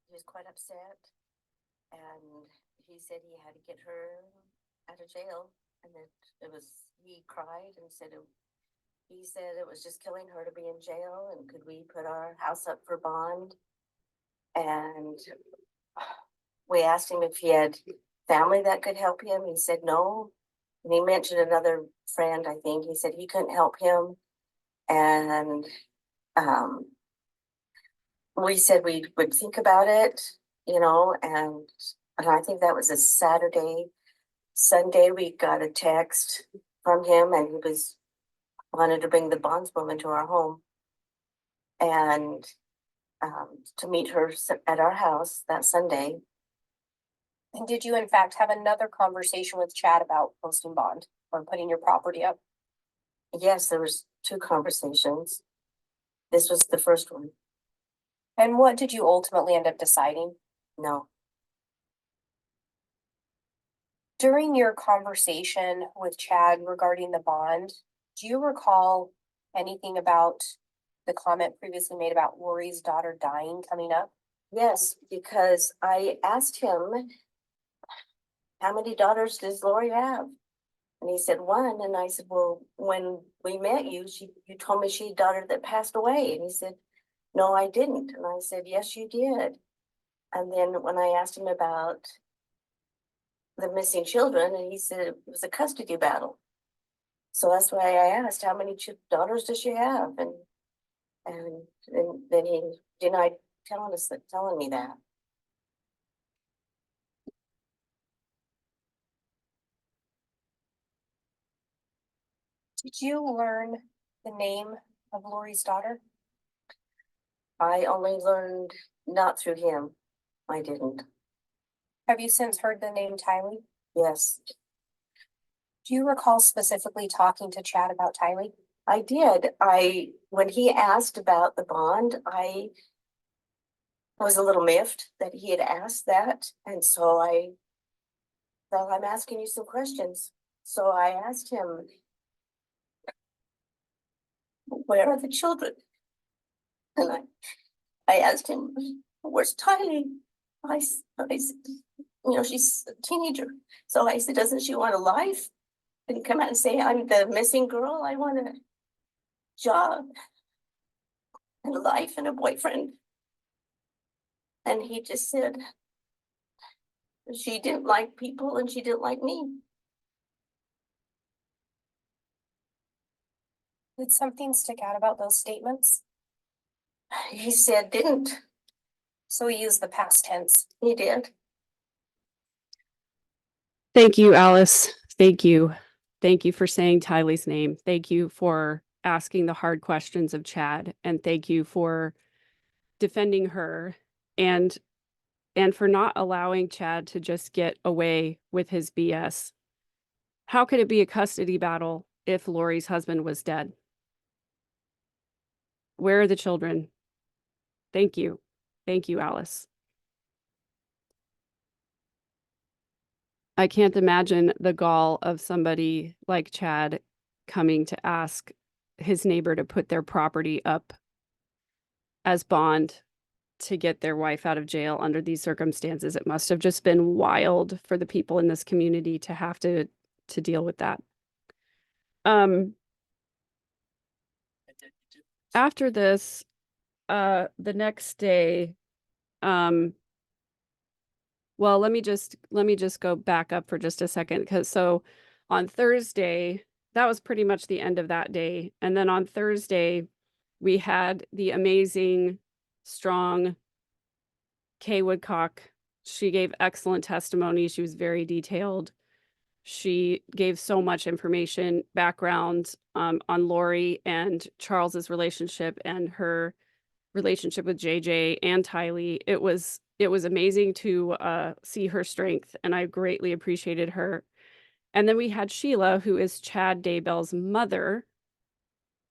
he was quite upset, and he said he had to get her out of jail, and that he cried and said he said it was just killing her to be in jail, and could we put our house up for bond? And we asked him if he had family that could help him. He said no. And he mentioned another friend, I think. He said he couldn't help him. And we said we would think about it, and I think that was a Saturday. Sunday, we got a text from him, and he wanted to bring the bondswoman to our home and to meet her at our house that Sunday.
And did you in fact have another conversation with Chad about posting bond or putting your property up?
Yes, there was 2 conversations. This was the first one.
And what did you ultimately end up deciding?
No.
During your conversation with Chad regarding the bond, do you recall anything about the comment previously made about Lori's daughter dying coming up?
Yes, because I asked him, how many daughters does Lori have? And he said 1. And I said, well, when we met you, you told me she had a daughter that passed away. And he said, no, I didn't. And I said, yes, you did. And then when I asked him about the missing children, and he said it was a custody battle. So that's why I asked, how many daughters does she have? And then he denied telling me that.
Did you learn the name of Lori's daughter?
I only learned not through him. I didn't.
Have you since heard the name Tylee?
Yes,
Do you recall specifically talking to Chad about Tylee?
I did. When he asked about the bond, I was a little miffed that he had asked that. And so I'm asking you some questions. So I asked him, where are the children? And I asked him, where's Tylee? I said, she's a teenager. So I said, doesn't she want a life? And come out and say, I'm the missing girl. I want a job and a life and a boyfriend. And he just said, she didn't like people and she didn't like me.
Did something stick out about those statements?
He said, didn't.
So he used the past tense.
He did.
Thank you, Alice. Thank you. Thank you for saying Tylee's name. Thank you for asking the hard questions of Chad. And thank you for defending her and for not allowing Chad to just get away with his BS. How could it be a custody battle if Lori's husband was dead? Where are the children? Thank you. Thank you, Alice. I can't imagine the gall of somebody like Chad coming to ask his neighbor to put their property up as bond to get their wife out of jail under these circumstances. It must have just been wild for the people in this community to have to deal with that. After this, the next day, well, let me just go back up for just a second, because so on Thursday, that was pretty much the end of that day. And then on Thursday, we had the amazing, strong Kay Woodcock. She gave excellent testimony. She was very detailed. She gave so much information, background on Lori and Charles's relationship and her relationship with JJ and Tylee. It was amazing to see her strength, and I greatly appreciated her. And then we had Sheila, who is Chad Daybell's mother.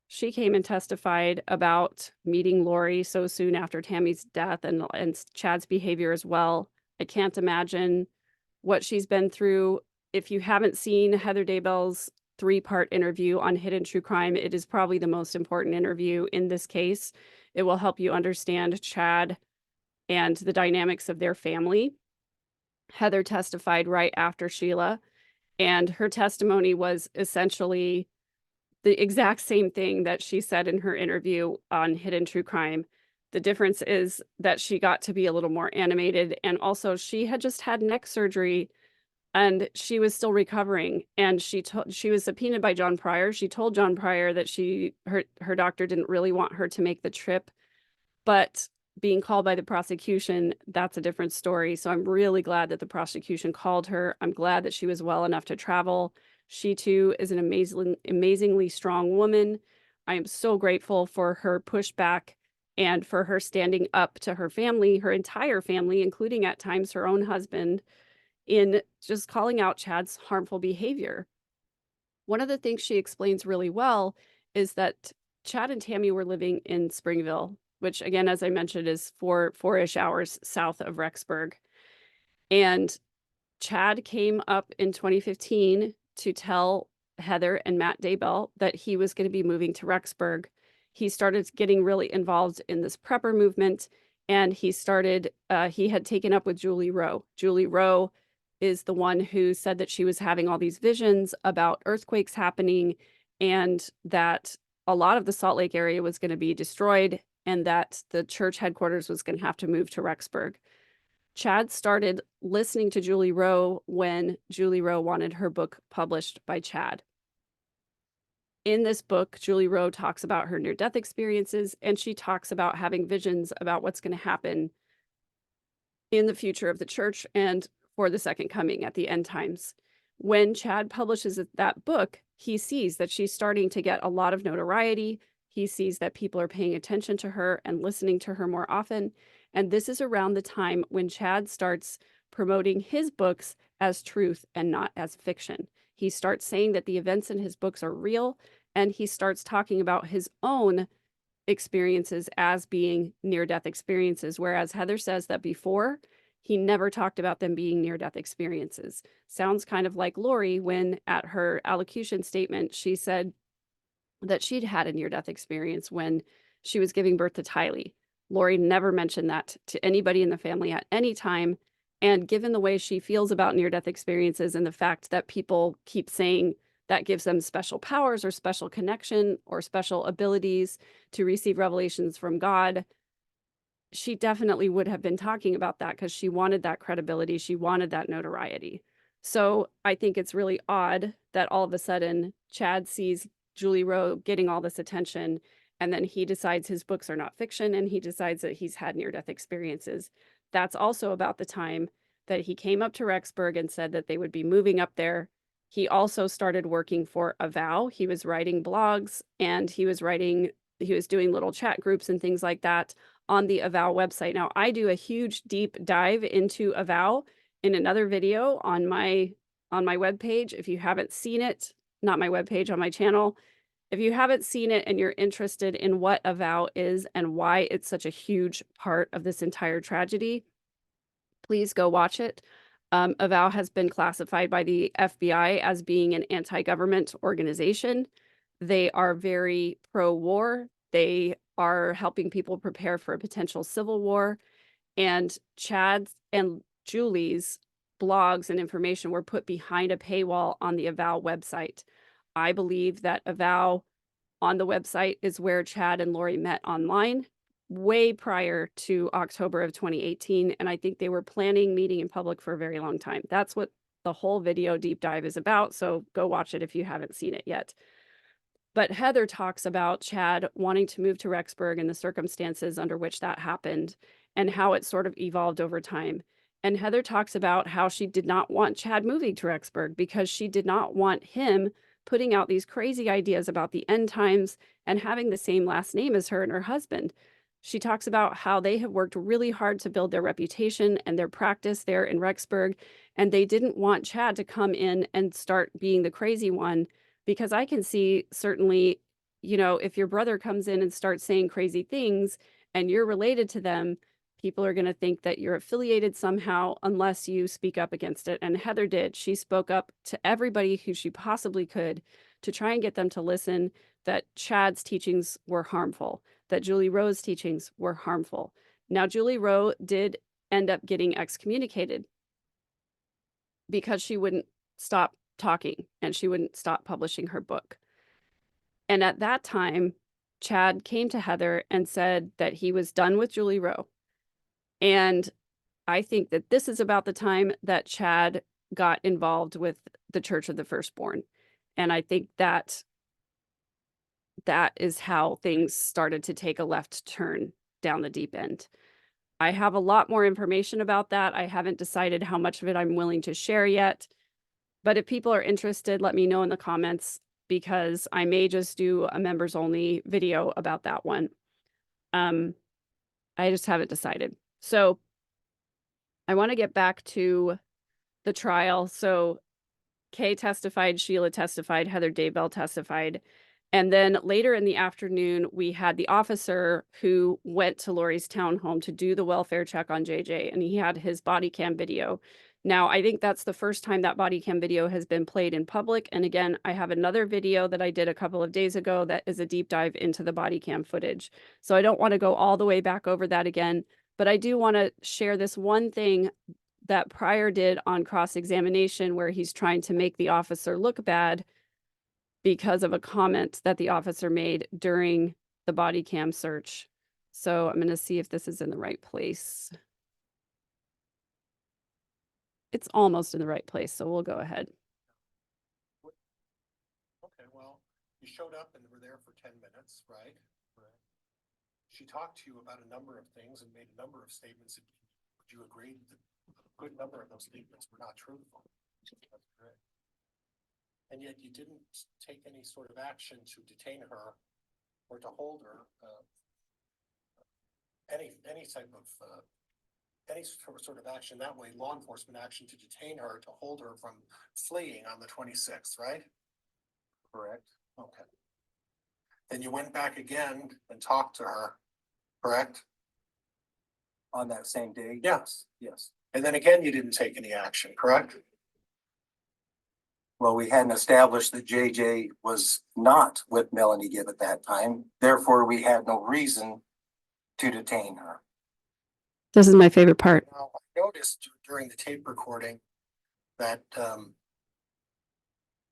She came and testified about meeting Lori so soon after Tammy's death and Chad's behavior as well. I can't imagine what she's been through. If you haven't seen Heather Daybell's 3-part interview on Hidden True Crime, it is probably the most important interview in this case. It will help you understand Chad and the dynamics of their family. Heather testified right after Sheila, and her testimony was essentially the exact same thing that she said in her interview on Hidden True Crime. The difference is that she got to be a little more animated, and also she had just had neck surgery and she was still recovering. And she was subpoenaed by John Pryor. She told John Pryor that her doctor didn't really want her to make the trip, but being called by the prosecution, that's a different story. So I'm really glad that the prosecution called her. I'm glad that she was well enough to travel. She too is an amazingly strong woman. I am so grateful for her pushback and for her standing up to her family, her entire family, including at times her own husband, in just calling out Chad's harmful behavior. One of the things she explains really well is that Chad and Tammy were living in Springville, which again, as I mentioned, is four-ish hours south of Rexburg. And Chad came up in 2015 to tell Heather and Matt Daybell that he was going to be moving to Rexburg. He started getting really involved in this prepper movement, and he had taken up with Julie Rowe. Julie Rowe is the one who said that she was having all these visions about earthquakes happening and that a lot of the Salt Lake area was going to be destroyed and that the church headquarters was going to have to move to Rexburg. Chad started listening to Julie Rowe when Julie Rowe wanted her book published by Chad. In this book, Julie Rowe talks about her near-death experiences, and she talks about having visions about what's going to happen in the future of the church and for the second coming at the end times. When Chad publishes that book, he sees that she's starting to get a lot of notoriety. He sees that people are paying attention to her and listening to her more often. And this is around the time when Chad starts promoting his books as truth and not as fiction. He starts saying that the events in his books are real, and he starts talking about his own experiences as being near-death experiences, whereas Heather says that before, he never talked about them being near-death experiences. Sounds kind of like Lori when at her allocution statement, she said that she'd had a near-death experience when she was giving birth to Tylee. Lori never mentioned that to anybody in the family at any time. And given the way she feels about near-death experiences and the fact that people keep saying that gives them special powers or special connection or special abilities to receive revelations from God, she definitely would have been talking about that because she wanted that credibility. She wanted that notoriety. So I think it's really odd that all of a sudden Chad sees Julie Rowe getting all this attention, and then he decides his books are not fiction, and he decides that he's had near-death experiences. That's also about the time that he came up to Rexburg and said that they would be moving up there. He also started working for Avow. He was writing blogs, and he was doing little chat groups and things like that on the Avow website. Now, I do a huge deep dive into Avow in another video on my webpage. If you haven't seen it, not my webpage, on my channel, If you haven't seen it and you're interested in what a vow is and why it's such a huge part of this entire tragedy, please go watch it. A vow has been classified by the FBI as being an anti-government organization. They are very pro-war. They are helping people prepare for a potential civil war. And Chad's and Julie's blogs and information were put behind a paywall on the Avow website. I believe that Avow on the website is where Chad and Lori met online way prior to October of 2018. And I think they were planning meeting in public for a very long time. That's what the whole video deep dive is about. So go watch it if you haven't seen it yet. But Heather talks about Chad wanting to move to Rexburg and the circumstances under which that happened and how it sort of evolved over time. And Heather talks about how she did not want Chad moving to Rexburg because she did not want him putting out these crazy ideas about the end times and having the same last name as her and her husband. She talks about how they have worked really hard to build their reputation and their practice there in Rexburg, and they didn't want Chad to come in and start being the crazy one, because I can see certainly, you know, if your brother comes in and starts saying crazy things and you're related to them, people are going to think that you're affiliated somehow unless you speak up against it. And Heather did. She spoke up to everybody who she possibly could to try and get them to listen that Chad's teachings were harmful, that Julie Rowe's teachings were harmful. Now, Julie Rowe did end up getting excommunicated because she wouldn't stop talking and she wouldn't stop publishing her book. And at that time, Chad came to Heather and said that he was done with Julie Rowe. And I think that this is about the time that Chad got involved with the Church of the Firstborn. And I think that that is how things started to take a left turn down the deep end. I have a lot more information about that. I haven't decided how much of it I'm willing to share yet. But if people are interested, let me know in the comments, because I may just do a members only video about that one. I just haven't decided. So I want to get back to the trial. So Kay testified, Sheila testified, Heather Daybell testified. And then later in the afternoon, we had the officer who went to Lori's townhome to do the welfare check on JJ, and he had his body cam video. Now, I think that's the first time that body cam video has been played in public. And again, I have another video that I did a couple of days ago that is a deep dive into the body cam footage. So I don't want to go all the way back over that again, but I do want to share this one thing that Pryor did on cross-examination where he's trying to make the officer look bad because of a comment that the officer made during the body cam search. So I'm going to see if this is in the right place. It's almost in the right place, so we'll go ahead.
Okay, well, you showed up and were there for 10 minutes, right? Right. She talked to you about a number of things and made a number of statements. Would you agree that a good number of those statements were not truthful? That's correct. And yet you didn't take any sort of action to detain her or to hold her, any type of any sort of action that way, law enforcement action to detain her, to hold her from fleeing on the 26th, right? Correct. Okay. Then you went back again and talked to her, correct? On that same day? Yes, yes. And then again, you didn't take any action, correct?
Well, we hadn't established that JJ was not with Melanie Gibb at that time. Therefore, we had no reason to detain her.
This is my favorite part.
Now, I noticed during the tape recording that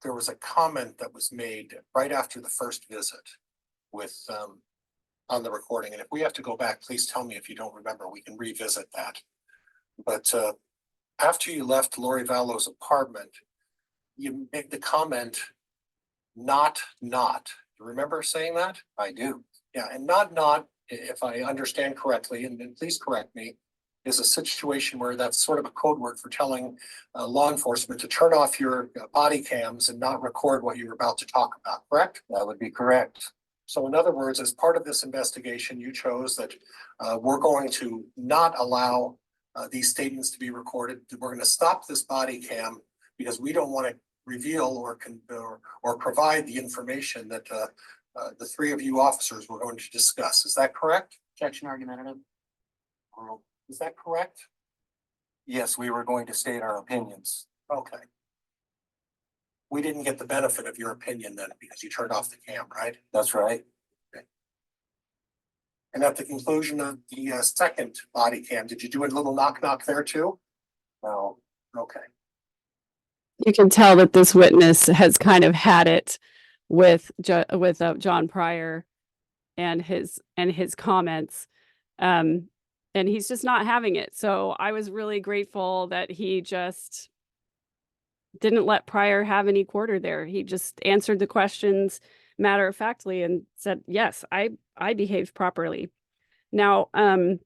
there was a comment that was made right after the first visit with on the recording. And if we have to go back, please tell me if you don't remember, we can revisit that. But after you left Lori Vallow's apartment, you made the comment, not. You remember saying that?
I do.
Yeah, and not, if I understand correctly, and then please correct me, is a situation where that's sort of a code word for telling law enforcement to turn off your body cams and not record what you're about to talk about, correct?
That would be correct.
So in other words, as part of this investigation, you chose that we're going to not allow these statements to be recorded. We're going to stop this body cam because we don't want to reveal or provide the information that the three of you officers were going to discuss. Is that correct?
Objection argumentative.
Is that correct?
Yes, we were going to state our opinions.
Okay. We didn't get the benefit of your opinion then because you turned off the cam, right?
That's right.
And at the conclusion of the second body cam, did you do a little knock knock there too?
No,
Okay.
You can tell that this witness has kind of had it with John Pryor and his comments. And he's just not having it. So I was really grateful that he just didn't let Pryor have any quarter there. He just answered the questions matter of factly and said, yes, I behaved properly. Now, the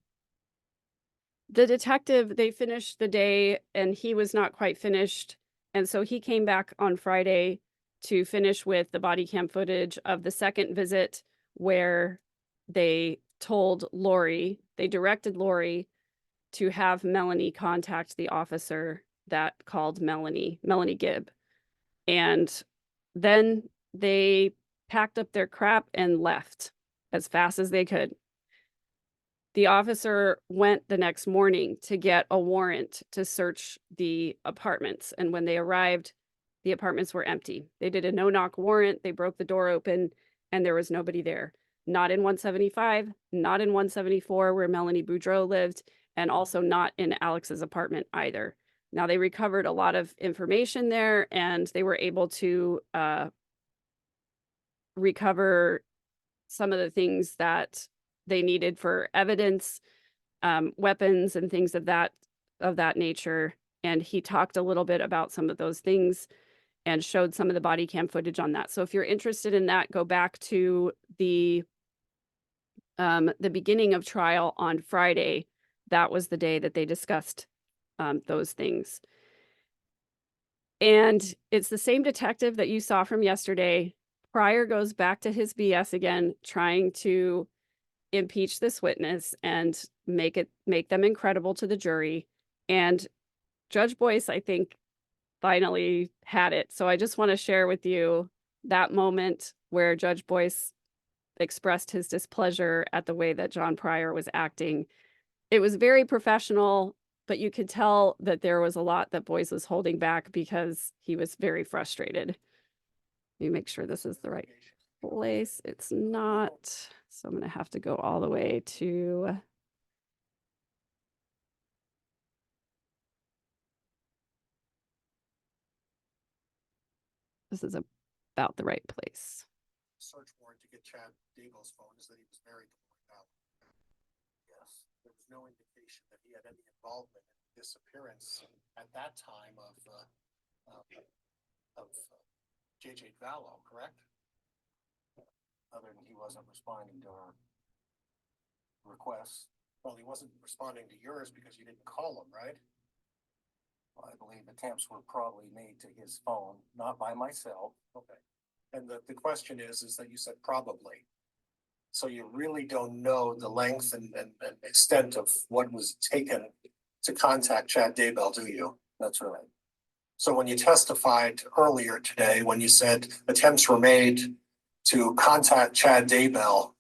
detective, they finished the day and he was not quite finished. And so he came back on Friday to finish with the body cam footage of the second visit where they told Lori, they directed Lori to have Melanie contact the officer that called Melanie Gibb. And then they packed up their crap and left as fast as they could. The officer went the next morning to get a warrant to search the apartments. And when they arrived, the apartments were empty. They did a no-knock warrant. They broke the door open and there was nobody there. Not in 175, not in 174 where Melanie Boudreau lived, and also not in Alex's apartment either. Now they recovered a lot of information there and they were able to recover some of the things that they needed for evidence, weapons and things of that nature. And he talked a little bit about some of those things and showed some of the body cam footage on that. So if you're interested in that, go back to the beginning of trial on Friday. That was the day that they discussed those things. And it's the same detective that you saw from yesterday. Pryor goes back to his BS again, trying to impeach this witness and make them incredible to the jury. And Judge Boyce, I think, finally had it. So I just want to share with you that moment where Judge Boyce expressed his displeasure at the way that John Pryor was acting. It was very professional, but you could tell that there was a lot that Boyce was holding back because he was very frustrated. Let me make sure this is the right place. It's not. So I'm going to have to go all the way to this is about the right place.
Search warrant to get Chad Daybell's phone is that he was married to Lori Ballard. Yes, there was no indication that he had any involvement in the disappearance at that time of JJ Vallow, correct?
Other than he wasn't responding to our requests.
Well, he wasn't responding to yours because you didn't call him, right?
I believe attempts were probably made to his phone, not by myself.
Okay. And the question is that you said probably. So you really don't know the length and extent of what was taken to contact Chad Daybell, do you?
That's right.
So when you testified earlier today, when you said attempts were made to contact Chad Daybell,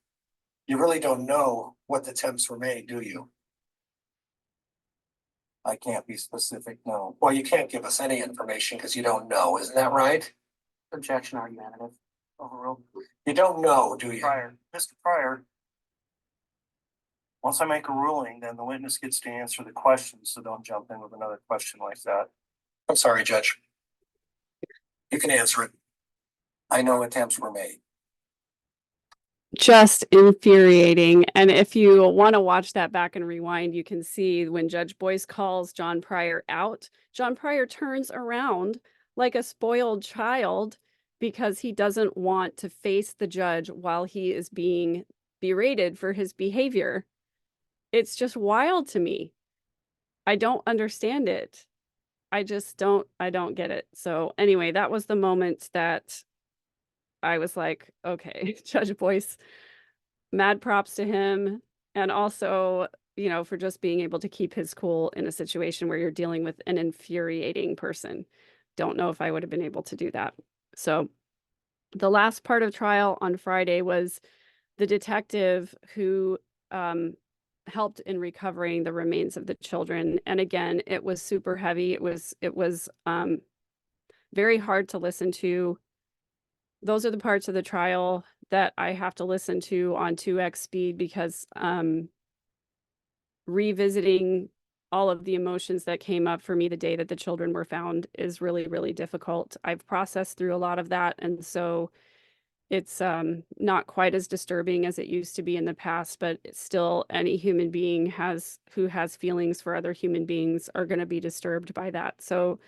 you really don't know what the attempts were made, do you?
I can't be specific, no.
Well, you can't give us any information because you don't know, isn't that right?
Objection argumentative. Overruled.
You don't know, do you?
Mr. Pryor. Once I make a ruling, then the witness gets to answer the question, so don't jump in with another question like that.
I'm sorry, Judge. You can answer it.
I know attempts were made.
Just infuriating. And if you want to watch that back and rewind, you can see when Judge Boyce calls John Pryor out, John Pryor turns around like a spoiled child because he doesn't want to face the judge while he is being berated for his behavior. It's just wild to me. I don't understand it. I don't get it. So anyway, that was the moment that I was like, okay, Judge Boyce, mad props to him. And also, you know, for just being able to keep his cool in a situation where you're dealing with an infuriating person. don't know if I would have been able to do that. So the last part of trial on Friday was the detective who helped in recovering the remains of the children. And again, it was super heavy. It was very hard to listen to. Those are the parts of the trial that I have to listen to on 2x speed because revisiting all of the emotions that came up for me the day that the children were found is really, really difficult. I've processed through a lot of that. And so it's not quite as disturbing as it used to be in the past, but it's still any human being who has feelings for other human beings are going to be disturbed by that. So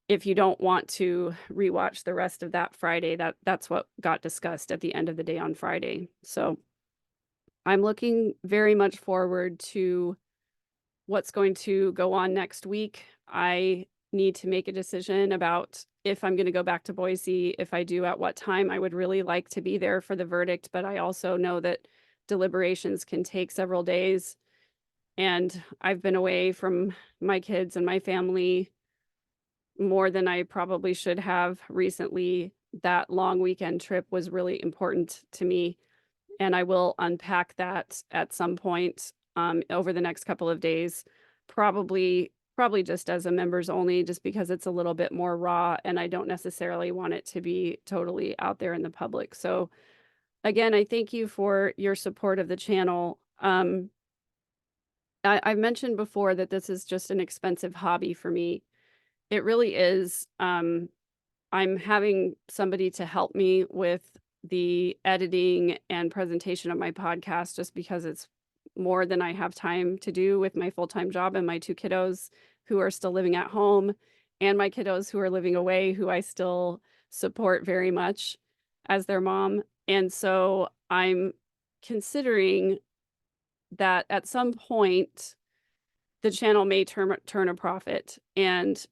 if you don't want to rewatch the rest of that Friday, that's what got discussed at the end of the day on Friday. So I'm looking very much forward to what's going to go on next week. I need to make a decision about if I'm going to go back to Boise. If I do, at what time. I would really like to be there for the verdict, but I also know that deliberations can take several days. And I've been away from my kids and my family more than I probably should have recently. That long weekend trip was really important to me. And I will unpack that at some point over the next couple of days, probably just as a members only, just because it's a little bit more raw and I don't necessarily want it to be totally out there in the public. So again, I thank you for your support of the channel. I've mentioned before that this is just an expensive hobby for me. It really is. I'm having somebody to help me with the editing and presentation of my podcast just because it's more than I have time to do with my full-time job and my 2 kiddos who are still living at home and my kiddos who are living away, who I still support very much as their mom. And so I'm considering that at some point the channel may turn a profit. And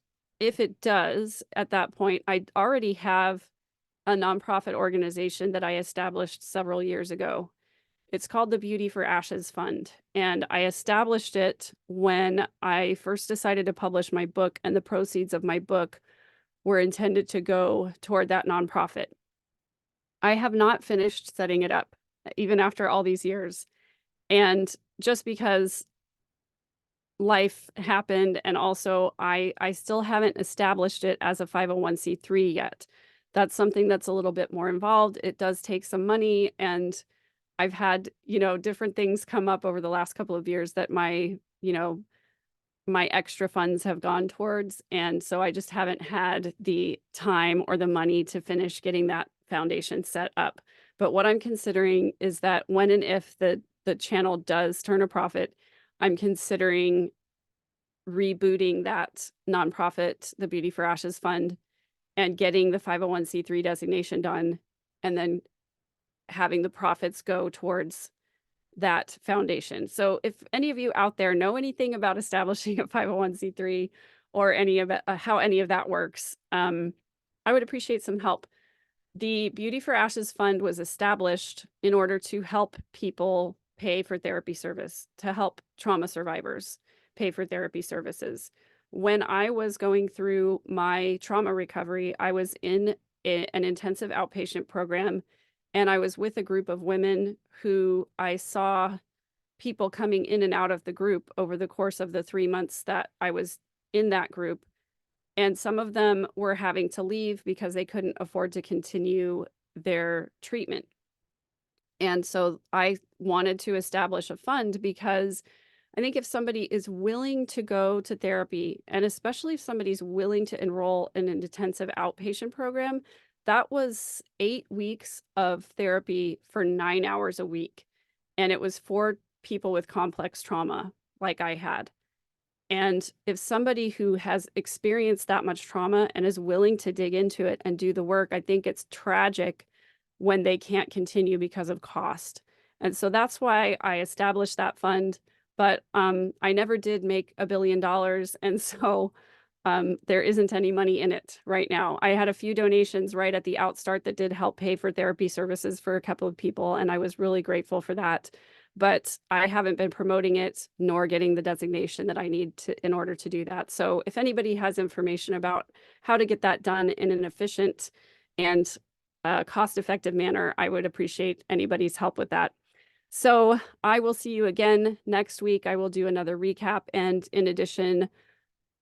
if it does, at that point, I already have a nonprofit organization that I established several years ago. It's called the Beauty for Ashes Fund. And I established it when I first decided to publish my book, and the proceeds of my book were intended to go toward that nonprofit. I have not finished setting it up, even after all these years. And just because life happened, and also I still haven't established it as a 501c3 yet. That's something that's a little bit more involved. It does take some money, and I've had, different things come up over the last couple of years that my extra funds have gone towards. And so I just haven't had the time or the money to finish getting that foundation set up. But what I'm considering is that when and if the channel does turn a profit, I'm considering rebooting that nonprofit, the Beauty for Ashes Fund, and getting the 501c3 designation done, and then having the profits go towards that foundation. So if any of you out there know anything about establishing a 501c3 or any of it, how any of that works, I would appreciate some help. The Beauty for Ashes Fund was established in order to help people pay for therapy service, to help trauma survivors pay for therapy services. When I was going through my trauma recovery, I was in an intensive outpatient program, and I was with a group of women who I saw people coming in and out of the group over the course of the 3 months that I was in that group. And some of them were having to leave because they couldn't afford to continue their treatment. And so I wanted to establish a fund because I think if somebody is willing to go to therapy, and especially if somebody's willing to enroll in an intensive outpatient program, that was 8 weeks of therapy for 9 hours a week. And it was for people with complex trauma like I had. And if somebody who has experienced that much trauma and is willing to dig into it and do the work, I think it's tragic when they can't continue because of cost. And so that's why I established that fund. But I never did make $1 billion. And so there isn't any money in it right now. I had a few donations right at the outstart that did help pay for therapy services for a couple of people, and I was really grateful for that. but I haven't been promoting it nor getting the designation that I need to in order to do that. So if anybody has information about how to get that done in an efficient and cost-effective manner, I would appreciate anybody's help with that. So I will see you again next week. I will do another recap. And in addition,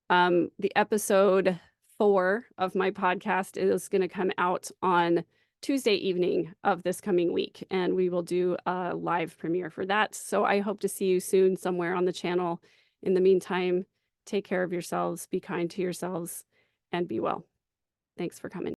the episode 4 of my podcast is going to come out on Tuesday evening of this coming week, and we will do a live premiere for that. So I hope to see you soon somewhere on the channel. In the meantime, take care of yourselves, be kind to yourselves, and be well. Thanks for coming.